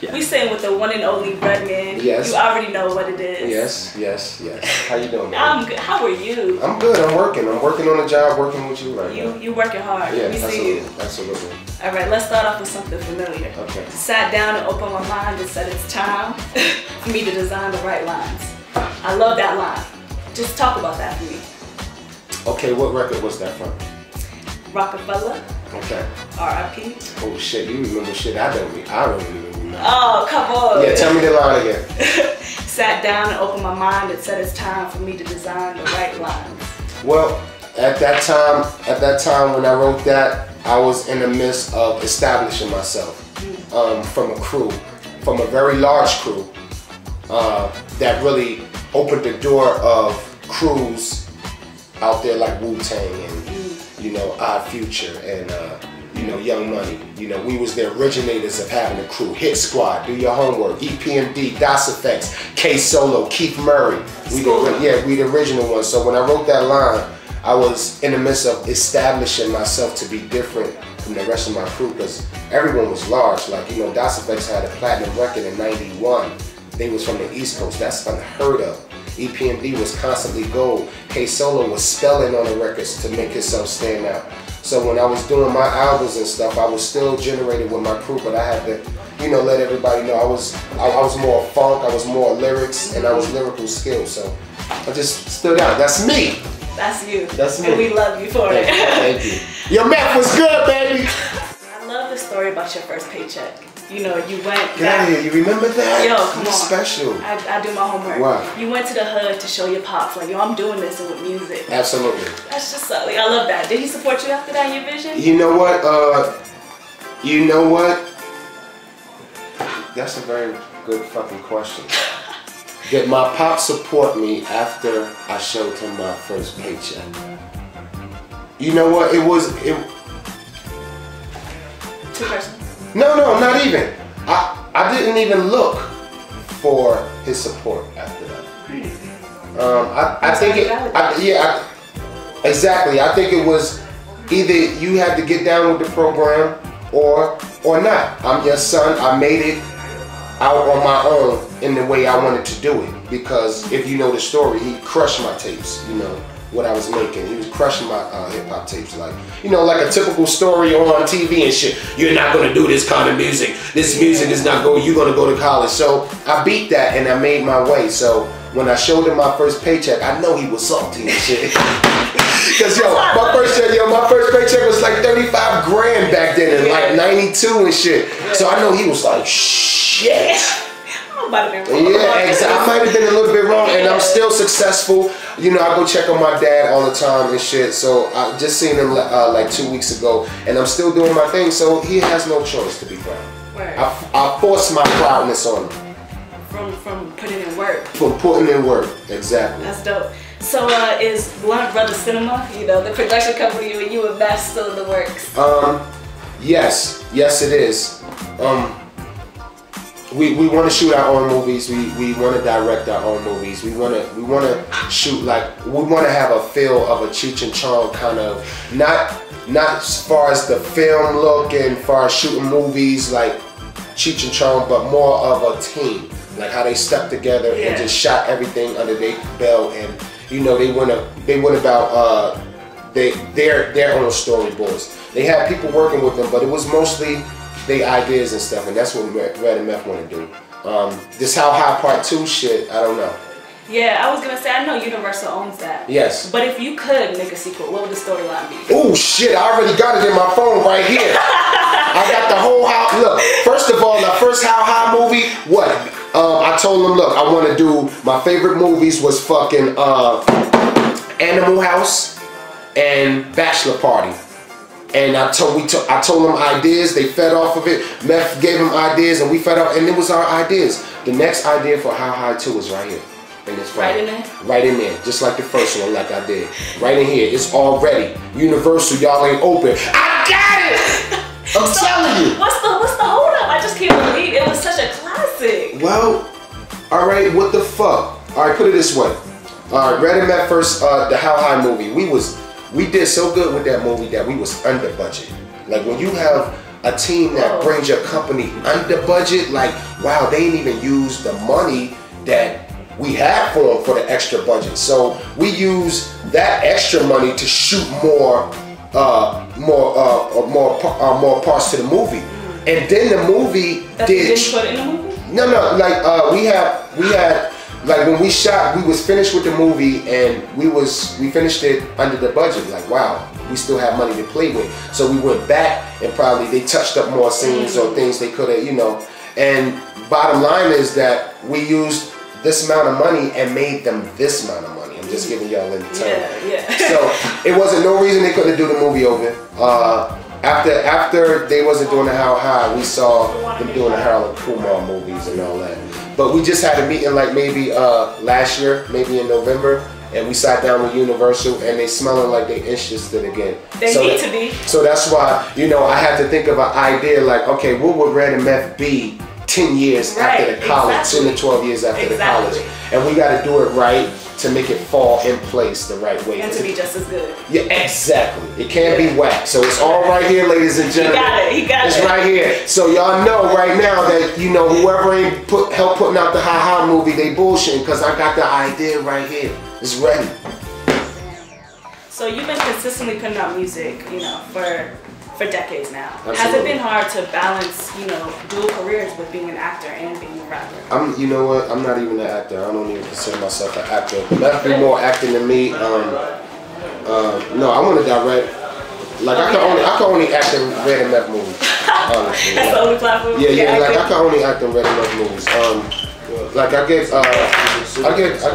Yeah. We sitting with the one and only Redman. Yes. You already know what it is. Yes. How you doing, man? I'm good. How are you? I'm good. I'm working on the job, working with you right now. You working hard. Yeah, we see you. Absolutely. All right, let's start off with something familiar. Okay. Sat down and opened my mind and said it's time for me to design the right lines. I love that line. Just talk about that for me. Okay, what record was that from? Rockefeller. Okay. R.I.P. Oh shit, you remember shit I don't even remember. Oh, come on. Yeah, tell me the line again. Sat down and opened my mind and said it's time for me to design the right lines. Well, at that time when I wrote that, I was in the midst of establishing myself from a crew, from a very large crew that really opened the door of crews out there like Wu-Tang and you know Odd Future and you know Young Money. You know, we was the originators of having a crew. Hit Squad, Do Your Homework, EPMD, DOS Effects, K Solo, Keith Murray. We the original ones. So when I wrote that line, I was in the midst of establishing myself to be different from the rest of my crew because everyone was large. Like, you know, DOS Effects had a platinum record in '91. They was from the East Coast. That's unheard of. EPMD was constantly gold. K Solo was spelling on the records to make himself stand out. So when I was doing my albums and stuff, I was still generated with my crew, but I had to, you know, let everybody know I was more funk, I was more lyrics, and I was lyrical skills. So I just stood out. That's me. That's you. That's me. And we love you for it. Thank you. Your math was good, baby. I love the story about your first paycheck. You know, you went. Get out of here. You remember that? Yo, come on. Special. I do my homework. Wow. You went to the hood to show your pops, like, yo, I'm doing this with music. Absolutely. That's just so, like, I love that. Did he support you after that in your vision? You know what? That's a very good fucking question. Did my pop support me after I showed him my first paycheck? You know what? Too personal. No, not even. I didn't even look for his support after that. I think exactly. I think it was either you had to get down with the program or not. I'm your son. I made it out on my own in the way I wanted to do it. Because if you know the story, he crushed my tapes. You know what I was making. He was crushing my hip hop tapes, like, you know, like a typical story on TV and shit. You're not gonna do this kind of music. This music is not going. You're gonna go to college. So I beat that and I made my way. So when I showed him my first paycheck, I know he was salty and shit. Cause my first paycheck was like 35 grand back then in like '92 and shit. So I know he was like, shit. Yeah, exactly. I might have been a little bit wrong, and I'm still successful. You know, I go check on my dad all the time and shit. So I just seen him like 2 weeks ago, and I'm still doing my thing. So he has no choice to be proud. Right. I force my proudness on him. From putting in work. From putting in work, exactly. That's dope. So is Blunt Brothers Cinema, you know, the production company with you and Matt still in the works? Yes it is. We want to shoot our own movies. We want to direct our own movies. We want to shoot, like, we want to have a feel of a Cheech and Chong kind of, not as far as the film look and far as shooting movies like Cheech and Chong, but more of a team, like how they stepped together and just shot everything under their belt, and you know they went about their own storyboards. They had people working with them, but it was mostly they ideas and stuff, and that's what Red and Meth want to do. This How High Part 2 shit, I don't know. Yeah, I was gonna say, I know Universal owns that. Yes. But if you could make a sequel, what would the storyline be? Oh shit, I already got it in my phone right here. I got the whole How. Look, first of all, the first How High movie, what? I told them, look, I want to do, my favorite movies was fucking Animal House and Bachelor Party. And I told them ideas, they fed off of it. Meth gave them ideas and we fed off, and it was our ideas. The next idea for How High 2 is right here. And it's right in there? Right in there, just like the first one, like I did. Right in here, it's all ready. Universal, y'all ain't open. I got it! I'm telling you. What's the hold up? I just can't believe it was such a classic. Well, all right, what the fuck? All right, put it this way. All right, Red and Meth first, the How High movie, we did so good with that movie that we was under budget. Like when you have a team that brings your company under budget, like, wow, they ain't even use the money that we had for them for the extra budget. So we use that extra money to shoot more parts to the movie. And then the movie did. You didn't put it in the movie? No, like we had like when we shot, we was finished with the movie and we finished it under the budget. Like, wow, we still have money to play with. So we went back and probably they touched up more scenes or things they could have, you know. And bottom line is that we used this amount of money and made them this amount of money. I'm just giving y'all in the term. Yeah. So it wasn't no reason they couldn't do the movie over. After they wasn't doing the How High, we saw them doing the Harold Kumar movies and all that. But we just had a meeting like maybe last year, maybe in November, and we sat down with Universal and they smelling like they interested again. They need to be. So that's why, you know, I had to think of an idea like, okay, what would Red and Meth be 10 years after the college, 10 to 12 years after the college? And we got to do it right to make it fall in place the right way. And to be just as good. Yeah, exactly. It can't be whack. So it's all right here, ladies and gentlemen. He got it. It's right here. So y'all know right now that, you know, whoever ain't help putting out the Ha Ha movie, they bullshitting because I got the idea right here. It's ready. So you've been consistently putting out music, you know, for decades now. Absolutely. Has it been hard to balance, you know, dual careers with being an actor and being a rapper? You know what? I'm not even an actor. I don't even consider myself an actor. Meth be more acting than me. No, I want to direct. Like I can only act in Red and Meth movies. Honestly. That's the only platform. Yeah. Like I can only act in Red and Meth movies. Like I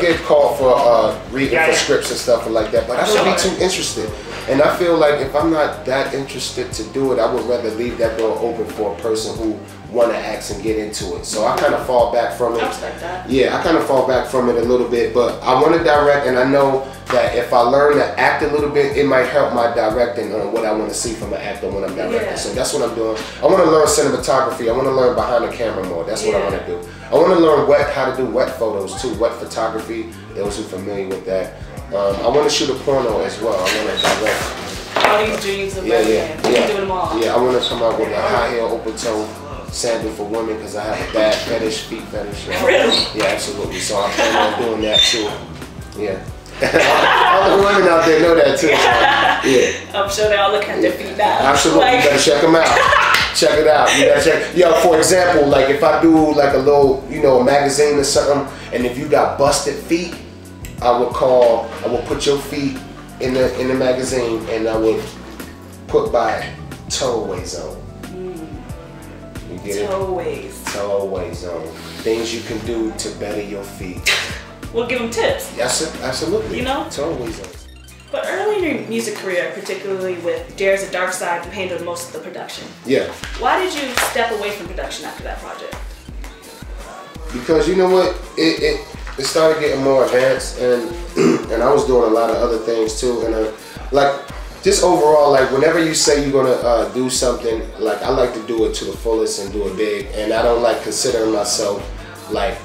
get called for reading for scripts and stuff like that, but I don't be too interested. And I feel like if I'm not that interested to do it, I would rather leave that door open for a person who want to act and get into it. So I kind of fall back from it. I respect that. Yeah, I kind of fall back from it a little bit, but I want to direct, and I know that if I learn to act a little bit, it might help my directing on what I want to see from an actor when I'm directing. Yeah. So that's what I'm doing. I want to learn cinematography. I want to learn behind the camera more. That's what I want to do. I want to learn how to do wet photos too, wet photography, those who are familiar with that. I want to shoot a porno as well. I want to direct. All these dreams of Redman. You can do them all. Yeah, I want to come out with a high heel, open toe sandal for women because I have a bad fetish, feet fetish. Really? Yeah, absolutely. So I'm planning on doing that too. Yeah. All the women out there know that too. So, yeah. I'm sure they all look at their feet now. Absolutely. You better check them out. Check it out. You gotta check. Yo, for example, like if I do like a little, you know, a magazine or something, and if you got busted feet, I will put your feet in the magazine, and I would put by towaway zone. You get it? Towaway zone. Things you can do to better your feet. We'll give them tips. Yes, absolutely. You know? Towaway zone. But early in your music career, particularly with Dare's a Dark Side, you handled most of the production. Yeah. Why did you step away from production after that project? Because you know what, it started getting more advanced, and I was doing a lot of other things too, and like just overall, like whenever you say you're gonna do something, like I like to do it to the fullest and do it big, and I don't like considering myself like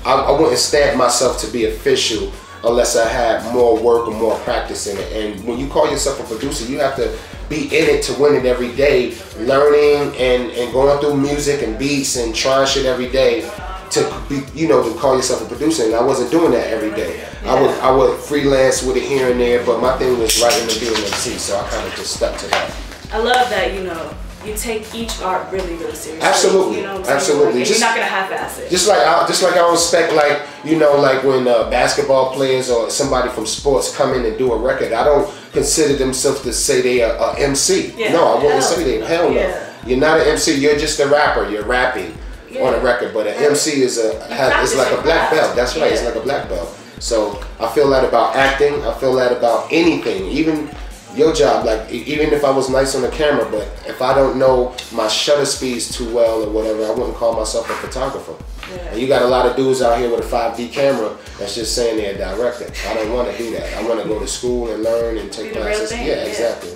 I wouldn't stamp myself to be official unless I had more work or more practice in it. And when you call yourself a producer, you have to be in it to win it every day, learning and going through music and beats and trying shit every day to be, you know, to call yourself a producer. And I wasn't doing that every day. Yeah. I would freelance with it here and there, but my thing was writing and being MC, so I kind of just stuck to that. I love that, you know, you take each art really, really seriously. Absolutely, you know what I'm saying? absolutely. Like, you're not gonna half-ass it. Just like I don't respect, like, you know, like when basketball players or somebody from sports come in and do a record, I don't consider themselves to say they are a MC. Yeah, no, I wouldn't say they. Hell no. Yeah. You're not an MC. You're just a rapper. You're rapping on a record. But an MC is like a black belt. That's right. It's like a black belt. So I feel that about acting. I feel that about anything, even your job. Like even if I was nice on the camera, but if I don't know my shutter speeds too well or whatever, I wouldn't call myself a photographer. Yeah. And you got a lot of dudes out here with a 5D camera that's just saying they're a director. I don't want to do that. I want to go to school and learn and take classes. Yeah, exactly.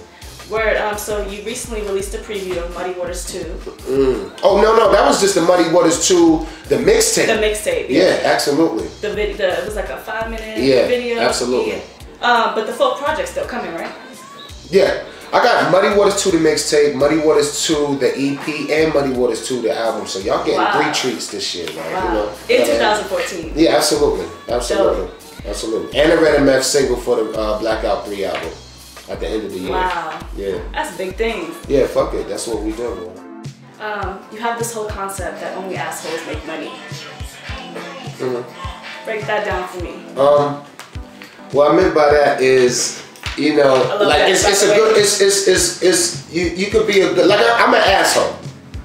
Word, so you recently released a preview of Muddy Waters 2. Oh, no, that was just the Muddy Waters 2, the mixtape. The mixtape, yeah. Yeah, absolutely. It was like a 5-minute video. Absolutely. Yeah. But the full project's still coming, right? Yeah. I got Muddy Waters 2 the mixtape, Muddy Waters 2 the EP, and Muddy Waters 2 the album. So y'all getting 3 treats this year, man. Wow. You know, in 2014. Yeah, absolutely. Absolutely. And a Red MF single for the Blackout 3 album at the end of the year. Wow. Yeah. That's big things. Yeah, fuck it. That's what we do. You have this whole concept that only assholes make money. Mm-hmm. Break that down for me. What I meant by that is, you know, like it's a good, it's you could be a good, like I'm an asshole.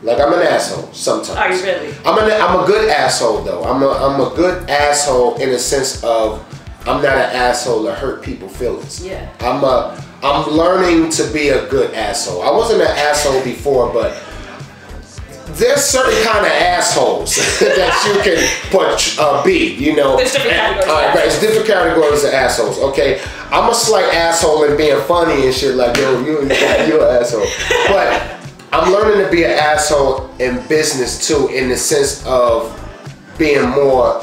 Like I'm an asshole sometimes. Are you really? I'm a good asshole though. I'm a good asshole in the sense of I'm not an asshole to hurt people's feelings. Yeah. I'm learning to be a good asshole. I wasn't an asshole before, but there's certain kind of assholes that you can be, you know. There's different categories. Right, it's different categories of assholes. Okay, I'm a slight asshole in being funny and shit. Like you're an asshole, but I'm learning to be an asshole in business too, in the sense of being more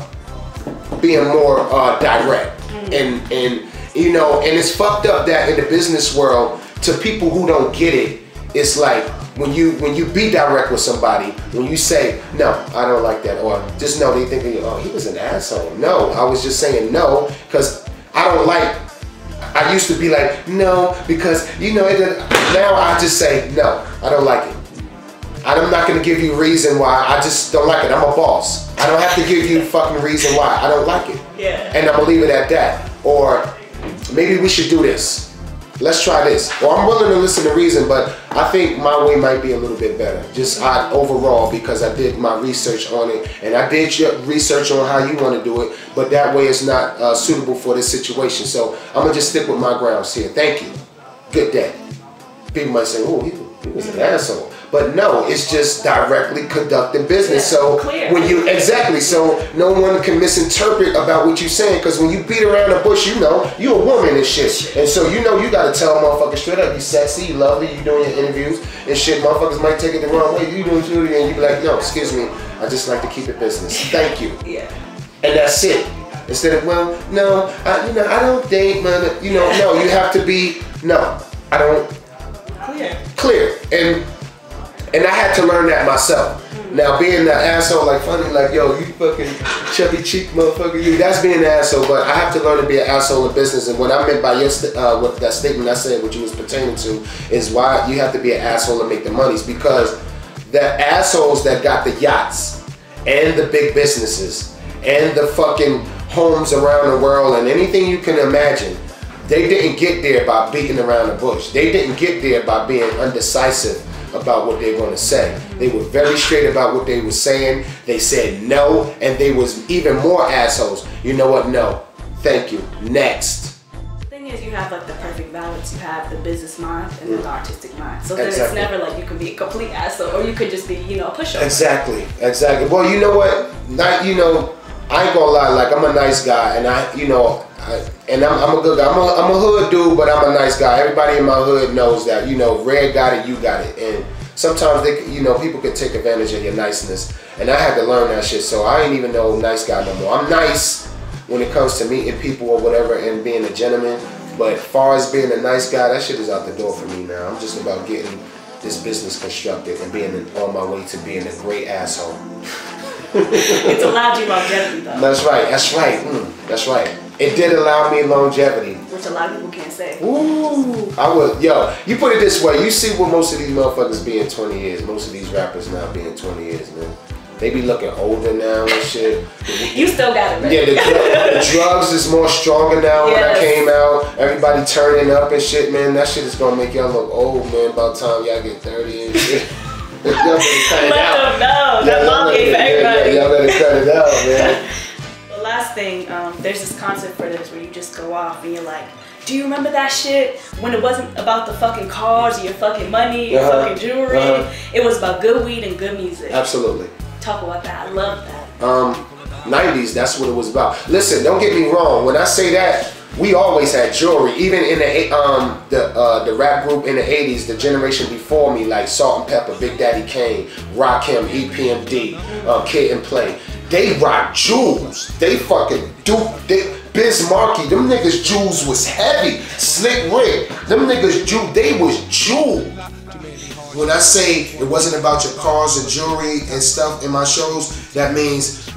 direct and you know, and it's fucked up that in the business world, to people who don't get it, it's like when you be direct with somebody, when you say no, I don't like that, or just no, they think, oh, he was an asshole. No, I was just saying no because I don't like. I used to be like no because you know it. Now I just say no, I don't like it. I'm not gonna give you a reason why. I just don't like it. I'm a boss. I don't have to give you a fucking reason why I don't like it. Yeah. And I'm gonna leave it at that. Or maybe we should do this. Let's try this. Or I'm willing to listen to reason, but I think my way might be a little bit better. Just overall, because I did my research on it, and I did your research on how you want to do it, but that way it's not suitable for this situation. So I'm gonna just stick with my grounds here. Thank you. Good day. People might say, oh, he was an asshole. But no, it's just directly conducting business. Yeah, so clear. when you, exactly, so no one can misinterpret about what you're saying, because when you beat around the bush, you know, you're a woman and shit. And so you know you gotta tell motherfuckers straight up, you sexy, you lovely, you doing your interviews and shit. Motherfuckers might take it the wrong way, you doing shooting, and you be like, no, excuse me, I just like to keep it business. Thank you. Yeah. And that's it. Instead of, well, no, I don't date, man. You know, no, you have to be, no, I don't. Clear. And I had to learn that myself. Now being the asshole, like funny, like yo, you fucking chubby cheek motherfucker, you. That's being an asshole. But I have to learn to be an asshole in business. And what I meant by what that statement I said, what you was pertaining to, is why you have to be an asshole to make the monies. Because the assholes that got the yachts and the big businesses and the fucking homes around the world and anything you can imagine, they didn't get there by beating around the bush. They didn't get there by being undecisive about what they're going to say. They were very straight about what they were saying. They said no, and they was even more assholes. You know what? No. Thank you. Next. The thing is, you have like the perfect balance. You have the business mind and the artistic mind. So then it's never like you can be a complete asshole or you could just be, you know, a pushover. Exactly. Well, you know what? I ain't gonna lie. Like, I'm a nice guy, and I'm a good guy. I'm a hood dude, but I'm a nice guy. Everybody in my hood knows that. You know, Red got it, you got it. And sometimes people can take advantage of your niceness. And I had to learn that shit. So I ain't even no nice guy no more. I'm nice when it comes to meeting people or whatever and being a gentleman. But as far as being a nice guy, that shit is out the door for me now. I'm just about getting this business constructed and being on my way to being a great asshole. It's allowed you longevity though. That's right. That's right. It did allow me longevity. Which a lot of people can't say. Ooh. I would, you put it this way. You see what most of these motherfuckers be in 20 years. Most of these rappers now be in 20 years, man. They be looking older now and shit. You still got it, right? Yeah, the drugs is more stronger now. When I came out, everybody turning up and shit, man. That shit is gonna make y'all look old, man. About time y'all get 30 and shit. Y'all better cut it out. No, that mom gave for everybody. Y'all better cut it out, man. The last thing, there's this concept for this where you just go off and you're like, do you remember that shit when it wasn't about the fucking cars or your fucking money, your fucking jewelry? It was about good weed and good music. Absolutely. Talk about that. I love that. 90s, that's what it was about. Listen, don't get me wrong. When I say that, we always had jewelry. Even in the rap group in the 80s, the generation before me, like Salt and Pepper, Big Daddy Kane, Rakim, EPMD, Kid and Play, they rock jewels. They fucking do. Biz Markie, them niggas jewels was heavy. Slick Rick, them niggas they was jewel. When I say it wasn't about your cars and jewelry and stuff in my shows, that means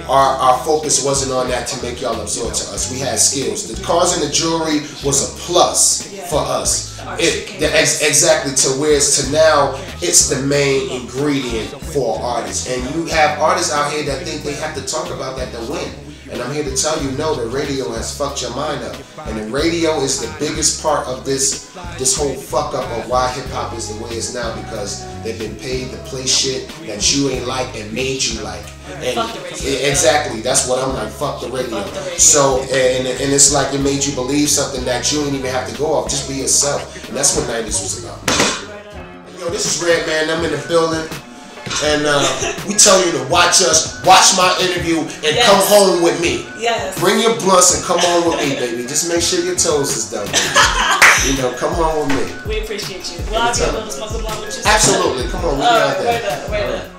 our focus wasn't on that to make y'all absorb to us. We had skills. The cars and the jewelry was a plus for us. Exactly, to whereas to now, it's the main ingredient for artists. And you have artists out here that think they have to talk about that to win. And I'm here to tell you, no, the radio has fucked your mind up. And the radio is the biggest part of this whole fuck up of why hip hop is the way it's now, because they've been paid to play shit that you ain't like and made you like. And fuck the radio. Exactly, that's what I'm like, fuck the radio. Fuck the radio. So, and it's like it made you believe something that you ain't even have to go off, just be yourself. And that's what 90s was about. Yo, this is Redman, I'm in the building. And we tell you to watch us, watch my interview, and come home with me. Yes. Bring your blunts and come home with me, baby. Just make sure your toes is done, baby. You know, come home with me. We appreciate you. Will I be able to smoke a blunt with you? Absolutely. Come on, we got that. Wait up.